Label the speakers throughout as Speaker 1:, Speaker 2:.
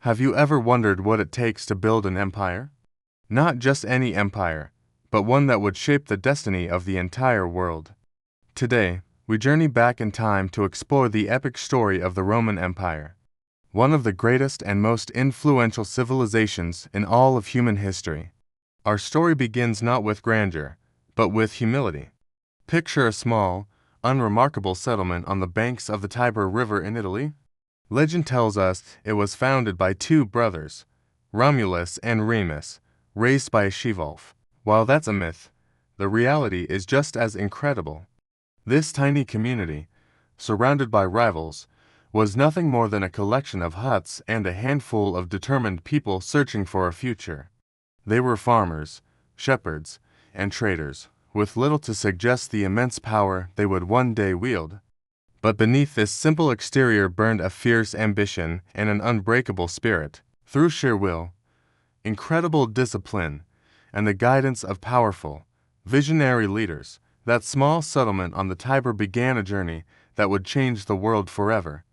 Speaker 1: Have you ever wondered what it takes to build an empire? Not just any empire, but one that would shape the destiny of the entire world. Today, we journey back in time to explore the epic story of the Roman Empire, one of the greatest and most influential civilizations in all of human history. Our story begins not with grandeur, but with humility. Picture a small, unremarkable settlement on the banks of the Tiber River in Italy. Legend tells us it was founded by two brothers, Romulus and Remus, raised by a she-wolf. While that's a myth, the reality is just as incredible. This tiny community, surrounded by rivals, was nothing more than a collection of huts and a handful of determined people searching for a future. They were farmers, shepherds, and traders, with little to suggest the immense power they would one day wield. But beneath this simple exterior burned a fierce ambition and an unbreakable spirit. Through sheer will, incredible discipline, and the guidance of powerful, visionary leaders, that small settlement on the Tiber began a journey that would change the world forever.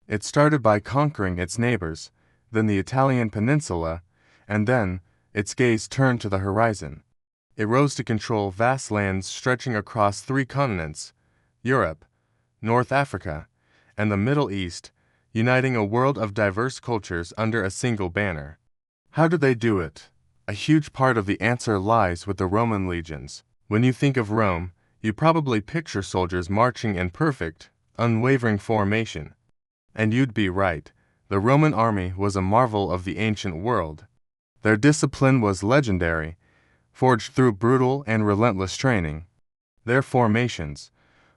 Speaker 1: It started by conquering its neighbors, then the Italian peninsula, and then its gaze turned to the horizon. It rose to control vast lands stretching across 3 continents, Europe, North Africa, and the Middle East, uniting a world of diverse cultures under a single banner. How did they do it? A huge part of the answer lies with the Roman legions. When you think of Rome, you probably picture soldiers marching in perfect, unwavering formation. And you'd be right, the Roman army was a marvel of the ancient world. Their discipline was legendary, forged through brutal and relentless training. Their formations,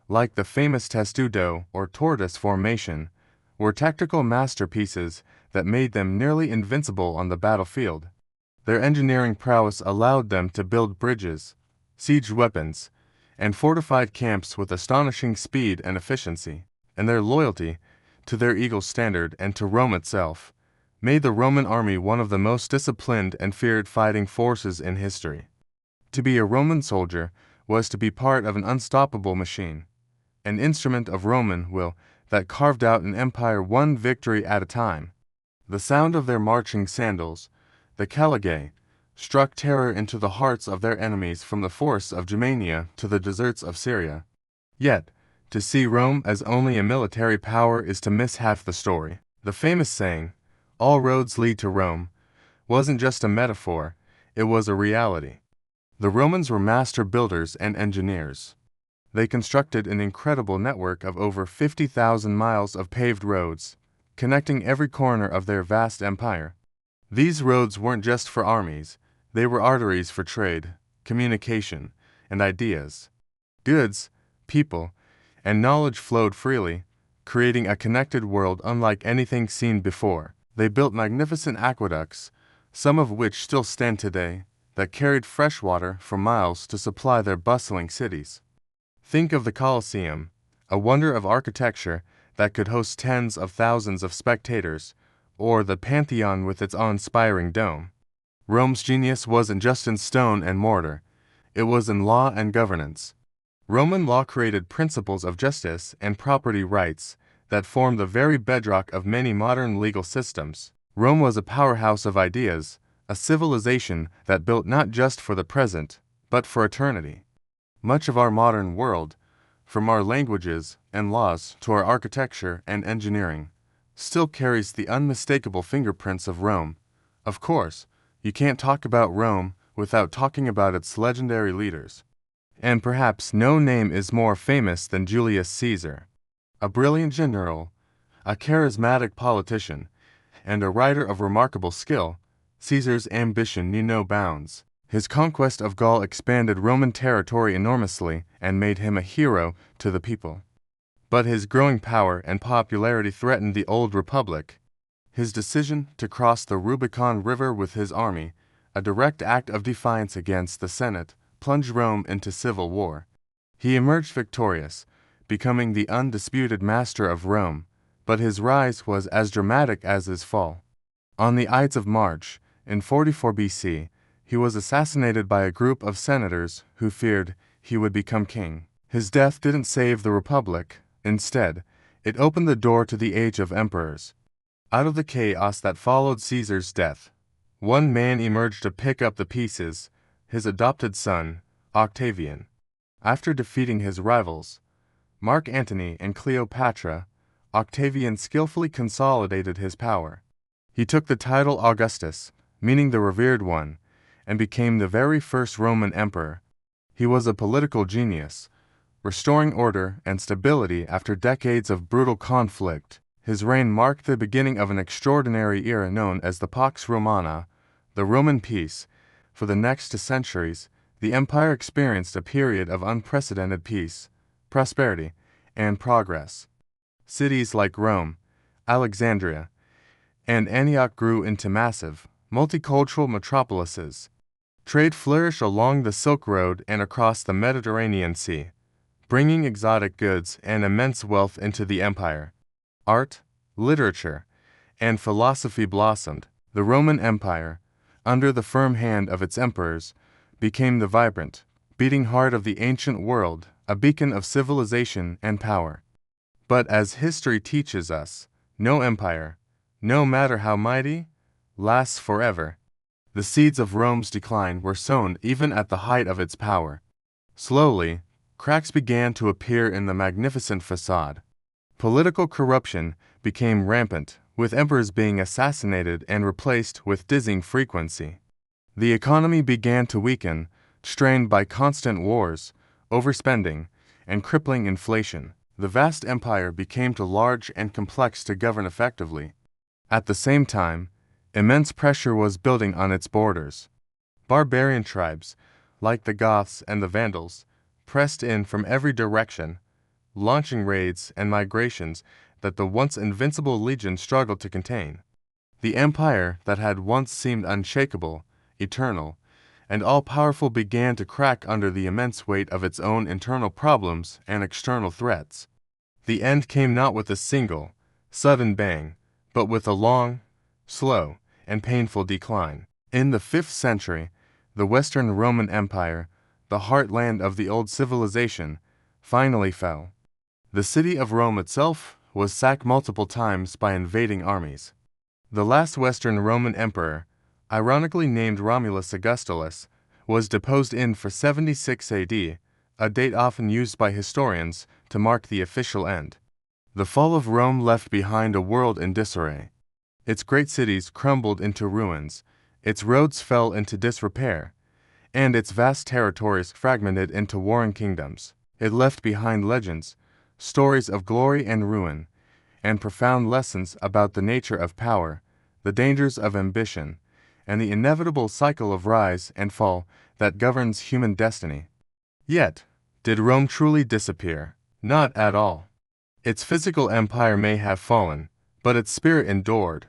Speaker 1: like the famous testudo or tortoise formation, were tactical masterpieces that made them nearly invincible on the battlefield. Their engineering prowess allowed them to build bridges, siege weapons, and fortified camps with astonishing speed and efficiency. And their loyalty to their eagle standard and to Rome itself made the Roman army one of the most disciplined and feared fighting forces in history. To be a Roman soldier was to be part of an unstoppable machine, an instrument of Roman will that carved out an empire one victory at a time. The sound of their marching sandals, the caligae, struck terror into the hearts of their enemies from the forests of Germania to the deserts of Syria. Yet, to see Rome as only a military power is to miss half the story. The famous saying, "All roads lead to Rome," wasn't just a metaphor, it was a reality. The Romans were master builders and engineers. They constructed an incredible network of over 50,000 miles of paved roads, connecting every corner of their vast empire. These roads weren't just for armies, they were arteries for trade, communication, and ideas. Goods, people, and knowledge flowed freely, creating a connected world unlike anything seen before. They built magnificent aqueducts, some of which still stand today, that carried fresh water for miles to supply their bustling cities. Think of the Colosseum, a wonder of architecture that could host tens of thousands of spectators, or the Pantheon with its awe-inspiring dome. Rome's genius wasn't just in stone and mortar, it was in law and governance. Roman law created principles of justice and property rights that form the very bedrock of many modern legal systems. Rome was a powerhouse of ideas, a civilization that built not just for the present, but for eternity. Much of our modern world, from our languages and laws to our architecture and engineering, still carries the unmistakable fingerprints of Rome. Of course, you can't talk about Rome without talking about its legendary leaders. And perhaps no name is more famous than Julius Caesar. A brilliant general, a charismatic politician, and a writer of remarkable skill, Caesar's ambition knew no bounds. His conquest of Gaul expanded Roman territory enormously and made him a hero to the people. But his growing power and popularity threatened the old republic. His decision to cross the Rubicon River with his army, a direct act of defiance against the Senate, plunged Rome into civil war. He emerged victorious, becoming the undisputed master of Rome, but his rise was as dramatic as his fall. On the Ides of March, in 44 BC, he was assassinated by a group of senators who feared he would become king. His death didn't save the republic. Instead, it opened the door to the age of emperors. Out of the chaos that followed Caesar's death, one man emerged to pick up the pieces, his adopted son, Octavian. After defeating his rivals, Mark Antony and Cleopatra, Octavian skillfully consolidated his power. He took the title Augustus, meaning the revered one, and became the very first Roman emperor. He was a political genius, restoring order and stability after decades of brutal conflict. His reign marked the beginning of an extraordinary era known as the Pax Romana, the Roman peace. For the next 2 centuries, the empire experienced a period of unprecedented peace, prosperity, and progress. Cities like Rome, Alexandria, and Antioch grew into massive, multicultural metropolises. Trade flourished along the Silk Road and across the Mediterranean Sea, bringing exotic goods and immense wealth into the empire. Art, literature, and philosophy blossomed. The Roman Empire, under the firm hand of its emperors, became the vibrant, beating heart of the ancient world, a beacon of civilization and power. But as history teaches us, no empire, no matter how mighty, lasts forever. The seeds of Rome's decline were sown even at the height of its power. Slowly, cracks began to appear in the magnificent facade. Political corruption became rampant, with emperors being assassinated and replaced with dizzying frequency. The economy began to weaken, strained by constant wars, overspending, and crippling inflation. The vast empire became too large and complex to govern effectively. At the same time, immense pressure was building on its borders. Barbarian tribes, like the Goths and the Vandals, pressed in from every direction, launching raids and migrations that the once invincible legion struggled to contain. The empire that had once seemed unshakable, eternal, and all-powerful began to crack under the immense weight of its own internal problems and external threats. The end came not with a single, sudden bang, but with a long, slow, and painful decline. In the 5th century, the Western Roman Empire, the heartland of the old civilization, finally fell. The city of Rome itself was sacked multiple times by invading armies. The last Western Roman emperor, ironically named Romulus Augustulus, was deposed in 476 AD, a date often used by historians to mark the official end. The fall of Rome left behind a world in disarray. Its great cities crumbled into ruins, its roads fell into disrepair, and its vast territories fragmented into warring kingdoms. It left behind legends, stories of glory and ruin, and profound lessons about the nature of power, the dangers of ambition, and the inevitable cycle of rise and fall that governs human destiny. Yet, did Rome truly disappear? Not at all. Its physical empire may have fallen, but its spirit endured.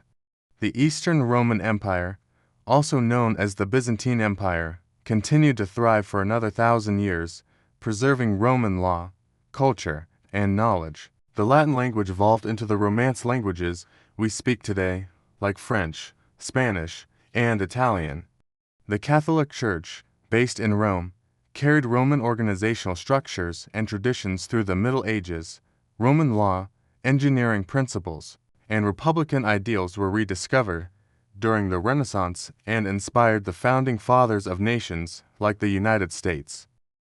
Speaker 1: The Eastern Roman Empire, also known as the Byzantine Empire, continued to thrive for another 1,000 years, preserving Roman law, culture, and knowledge. The Latin language evolved into the Romance languages we speak today, like French, Spanish, and Italian. The Catholic Church, based in Rome, carried Roman organizational structures and traditions through the Middle Ages. Roman law, engineering principles, and republican ideals were rediscovered during the Renaissance and inspired the founding fathers of nations like the United States.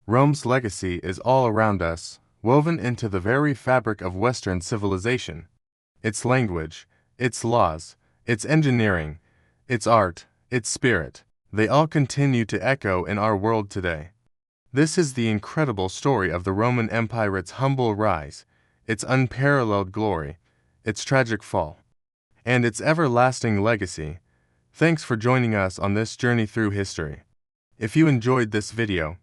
Speaker 1: Rome's legacy is all around us, woven into the very fabric of Western civilization. Its language, its laws, its engineering, its art, its spirit, they all continue to echo in our world today. This is the incredible story of the Roman Empire, its humble rise, its unparalleled glory, its tragic fall, and its everlasting legacy. Thanks for joining us on this journey through history. If you enjoyed this video,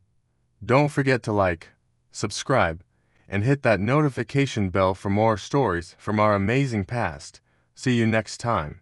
Speaker 1: don't forget to like, subscribe, and hit that notification bell for more stories from our amazing past. See you next time.